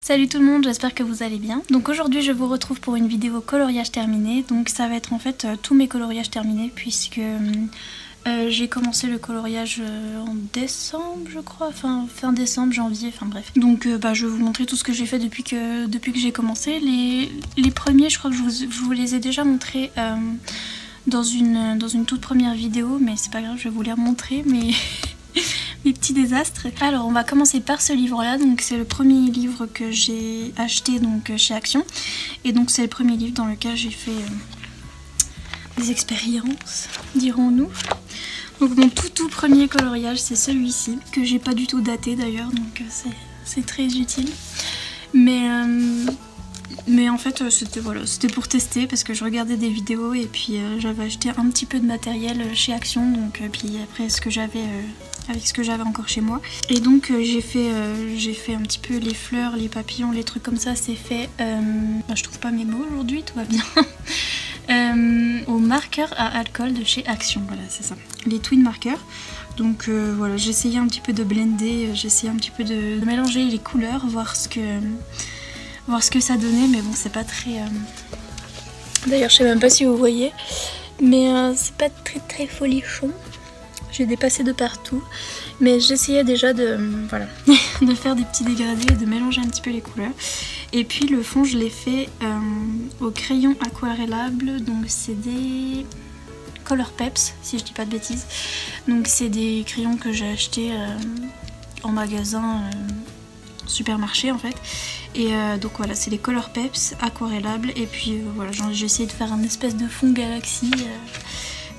Salut tout le monde, j'espère que vous allez bien. Donc aujourd'hui je vous retrouve pour une vidéo coloriage terminé. Donc ça va être en fait tous mes coloriages terminés puisque j'ai commencé le coloriage en décembre je crois, fin décembre, janvier, enfin bref. Donc je vais vous montrer tout ce que j'ai fait depuis que j'ai commencé. Les premiers je crois que je vous les ai déjà montrés dans une toute première vidéo, mais c'est pas grave, je vais vous les remontrer, mais... mes petits désastres. Alors on va commencer par ce livre là, donc c'est le premier livre que j'ai acheté donc chez Action, et donc c'est le premier livre dans lequel j'ai fait des expériences, dirons-nous. Donc mon tout premier coloriage c'est celui-ci, que j'ai pas du tout daté d'ailleurs, donc c'est très utile. Mais en fait c'était pour tester parce que je regardais des vidéos et puis j'avais acheté un petit peu de matériel chez Action, donc puis après ce que j'avais avec ce que j'avais encore chez moi. Et donc j'ai fait un petit peu les fleurs, les papillons, les trucs comme ça, c'est fait, je trouve pas mes mots aujourd'hui, tout va bien, au marqueur à alcool de chez Action, voilà c'est ça, les twin markers. Donc voilà, j'ai essayé un petit peu de blender, j'ai essayé un petit peu de mélanger les couleurs, voir ce que ça donnait, mais bon c'est pas très... D'ailleurs je sais même pas si vous voyez, mais c'est pas très folichon. J'ai dépassé de partout, mais j'essayais déjà de de faire des petits dégradés et de mélanger un petit peu les couleurs. Et puis le fond je l'ai fait au crayon aquarellable, donc c'est des Color Peps si je dis pas de bêtises. Donc c'est des crayons que j'ai achetés en magasin supermarché en fait. Et donc voilà, c'est les Color Peps aquarellables, et puis voilà, j'ai essayé de faire un espèce de fond galaxie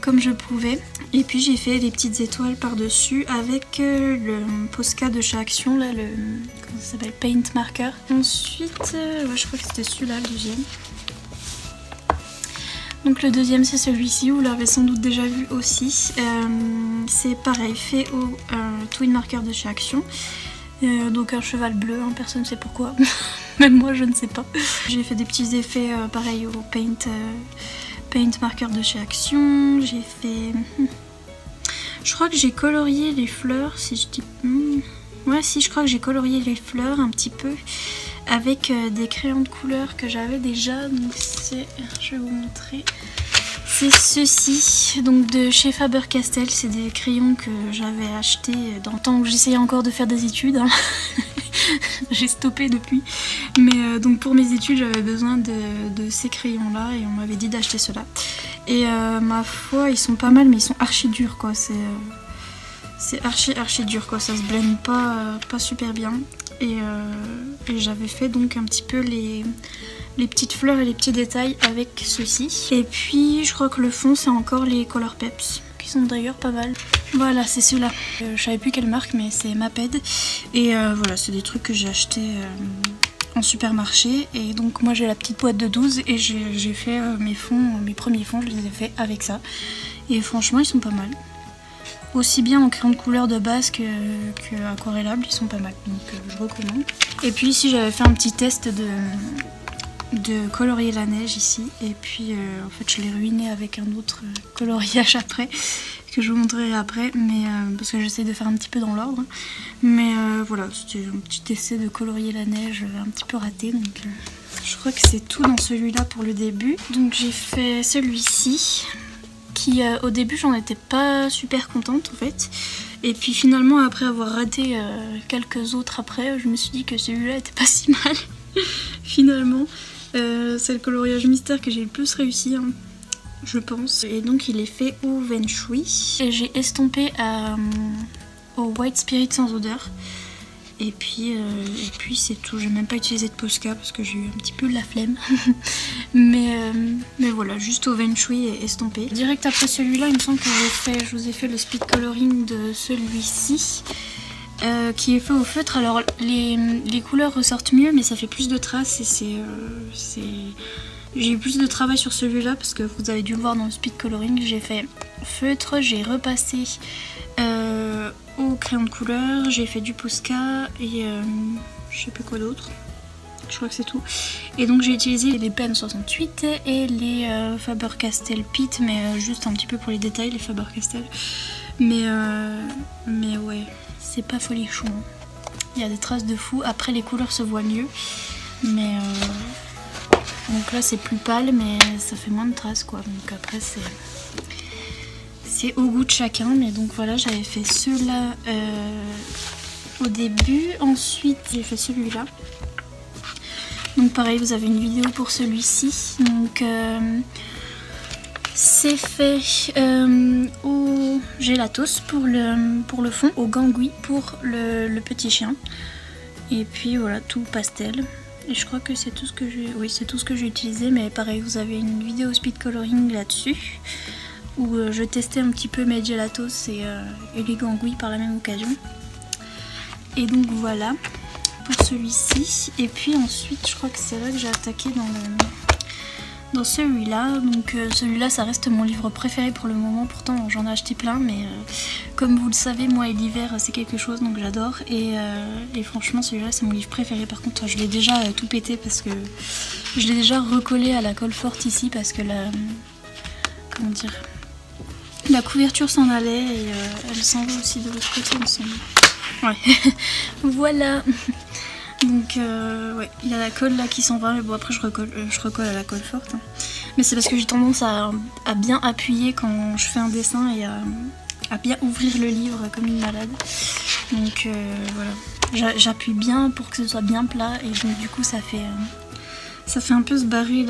comme je pouvais. Et puis j'ai fait les petites étoiles par dessus avec le Posca de chez Action, là, le comment ça s'appelle, Paint Marker. Ensuite je crois que c'était celui-là le deuxième. Donc le deuxième c'est celui-ci, vous l'avez sans doute déjà vu aussi. C'est pareil, fait au Twin Marker de chez Action. Donc un cheval bleu, hein, personne ne sait pourquoi, même moi je ne sais pas. J'ai fait des petits effets pareil au Paint Marker de chez Action. J'ai fait... Je crois que j'ai colorié les fleurs, si je dis... Ouais si, je crois que j'ai colorié les fleurs un petit peu avec des crayons de couleur que j'avais déjà. Donc c'est... Je vais vous montrer. C'est ceci, donc de chez Faber-Castell, c'est des crayons que j'avais achetés dans le temps où j'essayais encore de faire des études. Hein. J'ai stoppé depuis. Mais donc pour mes études, j'avais besoin de ces crayons-là et on m'avait dit d'acheter ceux-là. Et ma foi, ils sont pas mal, mais ils sont archi durs quoi. C'est archi dur quoi, ça se blende pas super bien. Et j'avais fait donc un petit peu les petites fleurs et les petits détails avec ceci. Et puis je crois que le fond c'est encore les Color Peps, qui sont d'ailleurs pas mal. Voilà, c'est ceux-là. Je savais plus quelle marque, mais c'est Maped. Et voilà, c'est des trucs que j'ai achetés en supermarché. Et donc moi j'ai la petite boîte de 12 et j'ai fait mes premiers fonds, je les ai fait avec ça. Et franchement ils sont pas mal. Aussi bien en crayon de couleur de base que aquarellable, ils sont pas mal, donc je recommande. Et puis ici j'avais fait un petit test de colorier la neige ici, et puis en fait je l'ai ruiné avec un autre coloriage après, que je vous montrerai après, mais parce que j'essaie de faire un petit peu dans l'ordre. Mais voilà, c'était un petit essai de colorier la neige un petit peu raté, donc je crois que c'est tout dans celui-là pour le début. Donc j'ai fait celui-ci, qui au début j'en étais pas super contente en fait, et puis finalement après avoir raté quelques autres après, je me suis dit que celui-là était pas si mal. Finalement c'est le coloriage mystère que j'ai le plus réussi hein, je pense, et donc il est fait au Wen Shui et j'ai estompé au White Spirit sans odeur. Et puis c'est tout, j'ai même pas utilisé de Posca parce que j'ai eu un petit peu de la flemme. mais voilà, juste au Wen Shui et estompé. Direct après celui-là, il me semble que je vous ai fait le speed coloring de celui-ci. Qui est fait au feutre. Alors les couleurs ressortent mieux, mais ça fait plus de traces et j'ai eu plus de travail sur celui-là parce que vous avez dû le voir dans le speed coloring. J'ai fait feutre, j'ai repassé au crayon de couleur, j'ai fait du Posca et je sais plus quoi d'autre. Je crois que c'est tout. Et donc j'ai utilisé les Pen 68 et les Faber-Castell Pit, mais juste un petit peu pour les détails, les Faber-Castell. Mais ouais, c'est pas folichon. il y a des traces de fou. Après les couleurs se voient mieux, mais donc là c'est plus pâle, mais ça fait moins de traces quoi. Donc après c'est au goût de chacun, mais donc voilà, j'avais fait ceux-là au début. Ensuite j'ai fait celui-là. Donc pareil, vous avez une vidéo pour celui-ci. Donc c'est fait au gelatos pour le fond, au gangui pour le petit chien. Et puis voilà, tout pastel. Et je crois que c'est tout ce que j'ai. Oui, c'est tout ce que j'ai utilisé, mais pareil, vous avez une vidéo speed coloring là-dessus où je testais un petit peu mes gelatos et les gangui par la même occasion. Et donc voilà pour celui-ci. Et puis ensuite, je crois que c'est là que j'ai attaqué dans celui-là. Donc celui-là, ça reste mon livre préféré pour le moment. Pourtant, j'en ai acheté plein, mais comme vous le savez, moi et l'hiver, c'est quelque chose, donc j'adore. Et franchement, celui-là, c'est mon livre préféré. Par contre, je l'ai déjà tout pété parce que je l'ai déjà recollé à la colle forte ici parce que comment dire, la couverture s'en allait et elle s'en va aussi de l'autre côté, il me semble. Ouais, voilà. Donc ouais, il y a la colle là qui s'en va, mais bon après je recolle à la colle forte. Hein. Mais c'est parce que j'ai tendance à bien appuyer quand je fais un dessin et à bien ouvrir le livre comme une malade. Donc voilà, j'appuie bien pour que ce soit bien plat et donc du coup ça fait un peu se barrer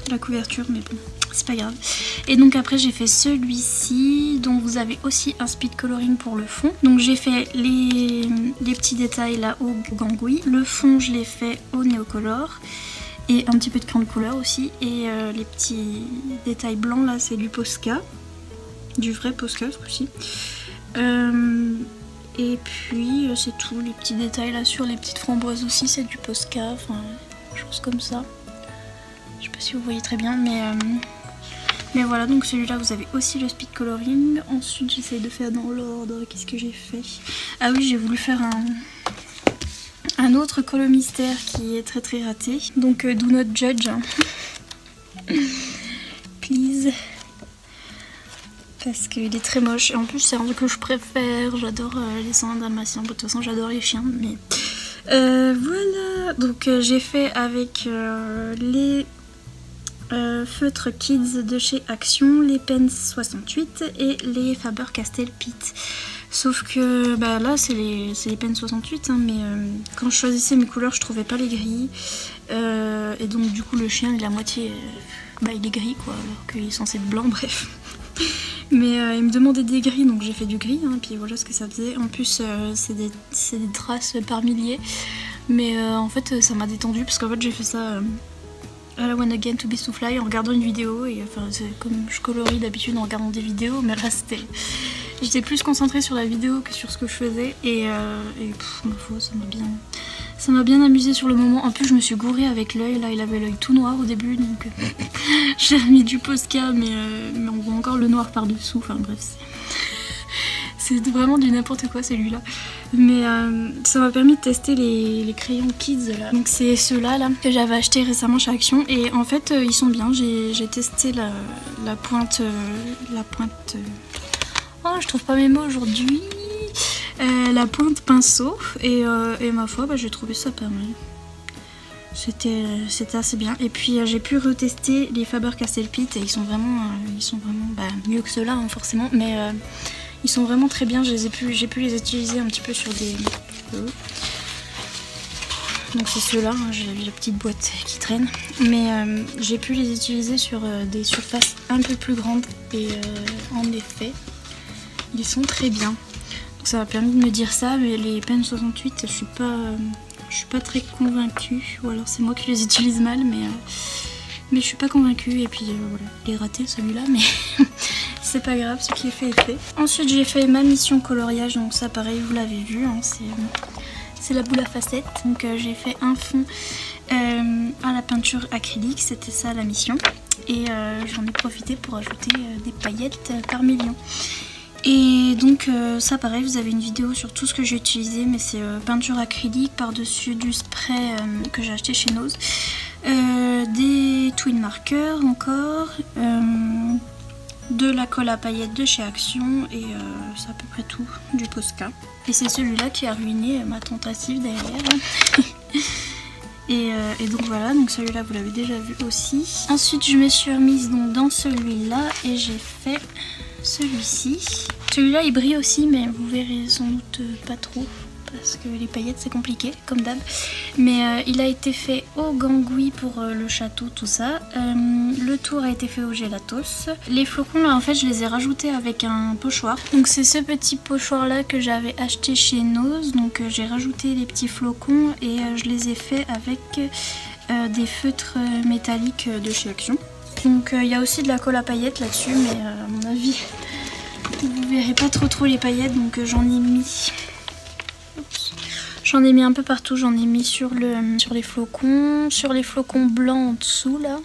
la couverture, mais bon, c'est pas grave. Et donc après j'ai fait celui-ci, dont vous avez aussi un speed coloring pour le fond. Donc j'ai fait les petits détails là au gangui. Le fond je l'ai fait au néocolor. Et un petit peu de crayon de couleur aussi. Et les petits détails blancs là c'est du Posca. Du vrai Posca ce coup-ci. Et puis c'est tout. Les petits détails là sur les petites framboises aussi c'est du Posca. Enfin, choses comme ça. Je sais pas si vous voyez très bien, mais voilà, donc celui-là vous avez aussi le speed coloring. Ensuite j'essaye de faire dans l'ordre. Qu'est-ce que j'ai fait? Ah oui, j'ai voulu faire un autre colo mystère qui est très très raté. Donc do not judge. Please. Parce qu'il est très moche. Et en plus c'est un truc que je préfère. J'adore les soins dalmatiens. De toute façon j'adore les chiens. Mais voilà. Donc j'ai fait avec les feutres Kids de chez Action, les Pens 68 et les Faber-Castell Pitt. Sauf que bah, là c'est les Pens 68 hein, mais quand je choisissais mes couleurs je trouvais pas les gris et donc du coup le chien il est à moitié il est gris quoi alors qu'il est censé être blanc, bref. Mais il me demandait des gris donc j'ai fait du gris hein, puis voilà ce que ça faisait. En plus c'est des traces par milliers, mais en fait ça m'a détendu parce qu'en fait j'ai fait ça à la One Again to Beast to Fly en regardant une vidéo et enfin c'est comme je colorie d'habitude en regardant des vidéos, mais là j'étais plus concentrée sur la vidéo que sur ce que je faisais et ma foi ça m'a bien amusé sur le moment. En plus je me suis gourée avec l'œil, là il avait l'œil tout noir au début donc j'ai mis du Posca mais on voit encore le noir par dessous, enfin bref c'est vraiment du n'importe quoi celui-là. Mais ça m'a permis de tester les crayons Kids là. Donc c'est ceux-là là, que j'avais acheté récemment chez Action. Et en fait ils sont bien. J'ai testé la pointe. Oh je trouve pas mes mots aujourd'hui. La pointe pinceau. Et ma foi j'ai trouvé ça pas mal. C'était assez bien. Et puis j'ai pu retester les Faber-Castell Pitt. Et ils sont vraiment mieux que ceux-là hein, forcément. Mais ils sont vraiment très bien, j'ai pu les utiliser un petit peu sur des... Donc c'est ceux-là, hein, j'ai la petite boîte qui traîne. Mais j'ai pu les utiliser sur des surfaces un peu plus grandes. Et en effet, ils sont très bien. Donc ça m'a permis de me dire ça, mais les Pen 68, je suis pas très convaincue. Ou alors c'est moi qui les utilise mal, mais je suis pas convaincue. Et puis voilà, il est raté celui-là, mais... c'est pas grave, ce qui est fait est fait. Ensuite j'ai fait ma mission coloriage, donc ça pareil vous l'avez vu, hein, c'est la boule à facettes. Donc j'ai fait un fond à la peinture acrylique, c'était ça la mission. Et j'en ai profité pour ajouter des paillettes par million. Et donc ça pareil, vous avez une vidéo sur tout ce que j'ai utilisé, mais c'est peinture acrylique par-dessus du spray que j'ai acheté chez Nose. Des twin markers encore. de la colle à paillettes de chez Action et c'est à peu près tout du Posca. Et c'est celui-là qui a ruiné ma tentative derrière. Et donc voilà, donc celui-là vous l'avez déjà vu aussi. Ensuite je me suis remise donc dans celui-là et j'ai fait celui-ci. Celui-là il brille aussi mais vous verrez sans doute pas trop. Parce que les paillettes c'est compliqué comme d'hab. Mais il a été fait au gangui pour le château, tout ça. Le tour a été fait au gélatos. Les flocons là en fait je les ai rajoutés avec un pochoir. Donc c'est ce petit pochoir là que j'avais acheté chez Nose. Donc j'ai rajouté les petits flocons et je les ai fait avec des feutres métalliques de chez Action. Donc il y a aussi de la colle à paillettes là-dessus mais à mon avis vous verrez pas trop les paillettes donc j'en ai mis... J'en ai mis un peu partout, j'en ai mis sur les flocons blancs en dessous là.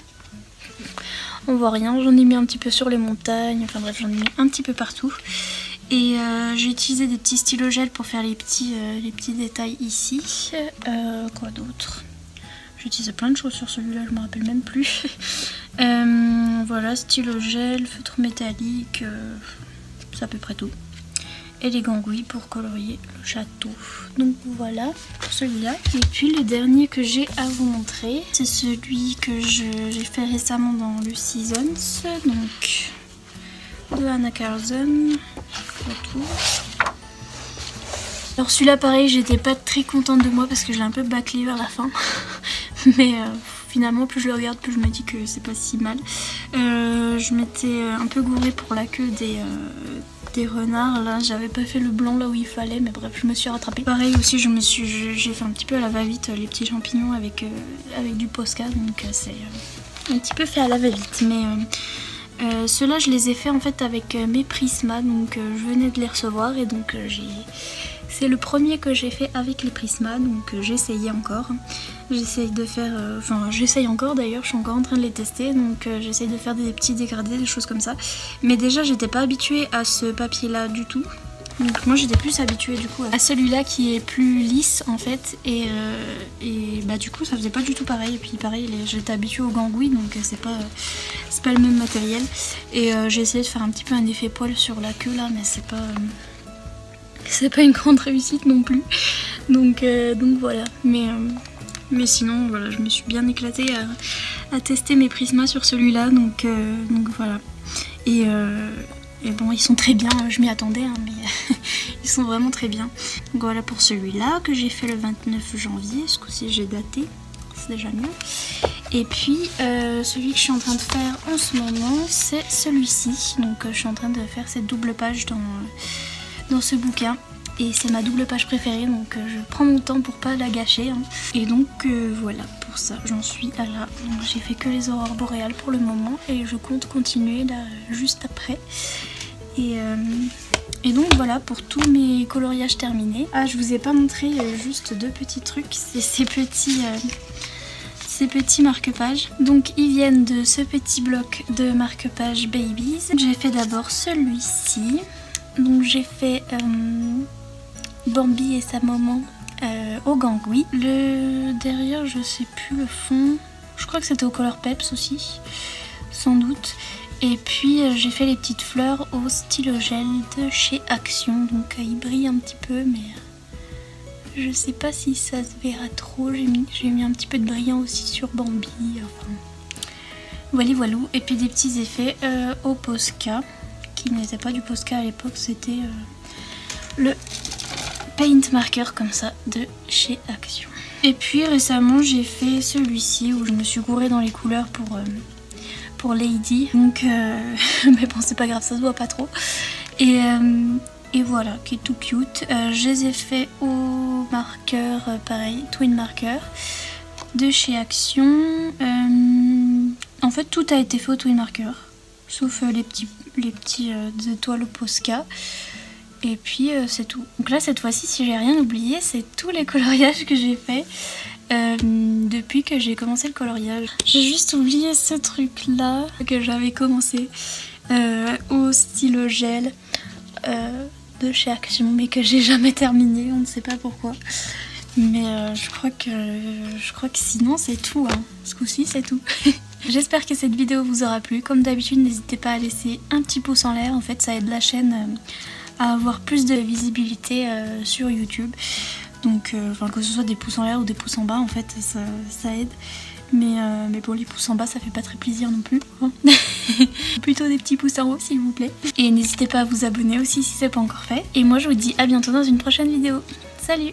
On voit rien, j'en ai mis un petit peu sur les montagnes, enfin bref j'en ai mis un petit peu partout. Et j'ai utilisé des petits stylos gel pour faire les petits détails ici. Quoi d'autre? J'ai utilisé plein de choses sur celui-là, je me rappelle même plus. Voilà, stylo gel, feutre métallique, c'est à peu près tout. Et les gangouilles pour colorier le château. Donc voilà pour celui-là. Et puis le dernier que j'ai à vous montrer, c'est celui que j'ai fait récemment dans le Seasons, donc de Anna Carlson. Alors celui-là pareil, j'étais pas très contente de moi parce que je l'ai un peu bâclé vers la fin. Mais finalement plus je le regarde plus je me dis que c'est pas si mal. Je m'étais un peu gourée pour la queue des renards, là j'avais pas fait le blanc là où il fallait, mais bref je me suis rattrapée. Pareil aussi j'ai fait un petit peu à la va-vite les petits champignons avec du Posca, donc c'est un petit peu fait à la va-vite. Mais ceux-là je les ai fait en fait avec mes Prisma, donc je venais de les recevoir et donc c'est le premier que j'ai fait avec les Prisma, donc j'essayais encore. J'essaye de faire, j'essaye encore d'ailleurs, je suis encore en train de les tester, donc j'essaye de faire des petits dégradés, des choses comme ça. Mais déjà j'étais pas habituée à ce papier là du tout. Donc moi j'étais plus habituée du coup à celui-là qui est plus lisse en fait et bah du coup ça faisait pas du tout pareil. Et puis pareil j'étais habituée au gangouis donc c'est pas le même matériel. Et j'ai essayé de faire un petit peu un effet poil sur la queue là mais c'est pas une grande réussite non plus. Donc voilà. Mais sinon voilà je me suis bien éclatée à tester mes Prisma sur celui-là donc voilà. Et bon ils sont très bien, je m'y attendais hein, mais ils sont vraiment très bien. Donc voilà pour celui-là que j'ai fait le 29 janvier, ce coup-ci j'ai daté, c'est déjà mieux. Et puis celui que je suis en train de faire en ce moment c'est celui-ci. Donc je suis en train de faire cette double page dans ce bouquin. Et c'est ma double page préférée donc je prends mon temps pour pas la gâcher hein. Et donc voilà pour ça j'en suis à là. J'ai fait que les aurores boréales pour le moment et je compte continuer là juste après. Et donc voilà pour tous mes coloriages terminés. Ah je vous ai pas montré juste deux petits trucs, c'est ces petits marque-pages. Donc ils viennent de ce petit bloc de marque-pages Babies. J'ai fait d'abord celui-ci. Donc j'ai fait Bambi et sa maman au gangui. Le derrière je sais plus le fond. Je crois que c'était au Color Peps aussi, sans doute. Et puis j'ai fait les petites fleurs au stylo gel de chez Action. Donc il brille un petit peu mais je sais pas si ça se verra trop. J'ai mis un petit peu de brillant aussi sur Bambi. Enfin, voilà. Et puis des petits effets au Posca, qui n'était pas du Posca à l'époque, c'était le paint marker comme ça de chez Action. Et puis récemment j'ai fait celui-ci où je me suis gourée dans les couleurs pour Lady. Donc mais bon c'est pas grave, ça se voit pas trop. Et voilà, qui est tout cute. Je les ai fait au marqueur, pareil, Twin Marker de chez Action. En fait tout a été fait au Twin Marker, sauf les petits étoiles au Posca. Et puis c'est tout. Donc là cette fois-ci si j'ai rien oublié c'est tous les coloriages que j'ai fait depuis que j'ai commencé le coloriage. J'ai juste oublié ce truc là que j'avais commencé au stylo gel de chez Action mais que j'ai jamais terminé, on ne sait pas pourquoi. Mais je crois que sinon c'est tout hein. Ce coup-ci c'est tout. J'espère que cette vidéo vous aura plu. Comme d'habitude, n'hésitez pas à laisser un petit pouce en l'air. En fait, ça aide la chaîne à avoir plus de visibilité sur YouTube. Donc, que ce soit des pouces en l'air ou des pouces en bas, en fait, ça aide. Mais bon, les pouces en bas, ça fait pas très plaisir non plus. Hein. Plutôt des petits pouces en haut, s'il vous plaît. Et n'hésitez pas à vous abonner aussi si c'est pas encore fait. Et moi, je vous dis à bientôt dans une prochaine vidéo. Salut!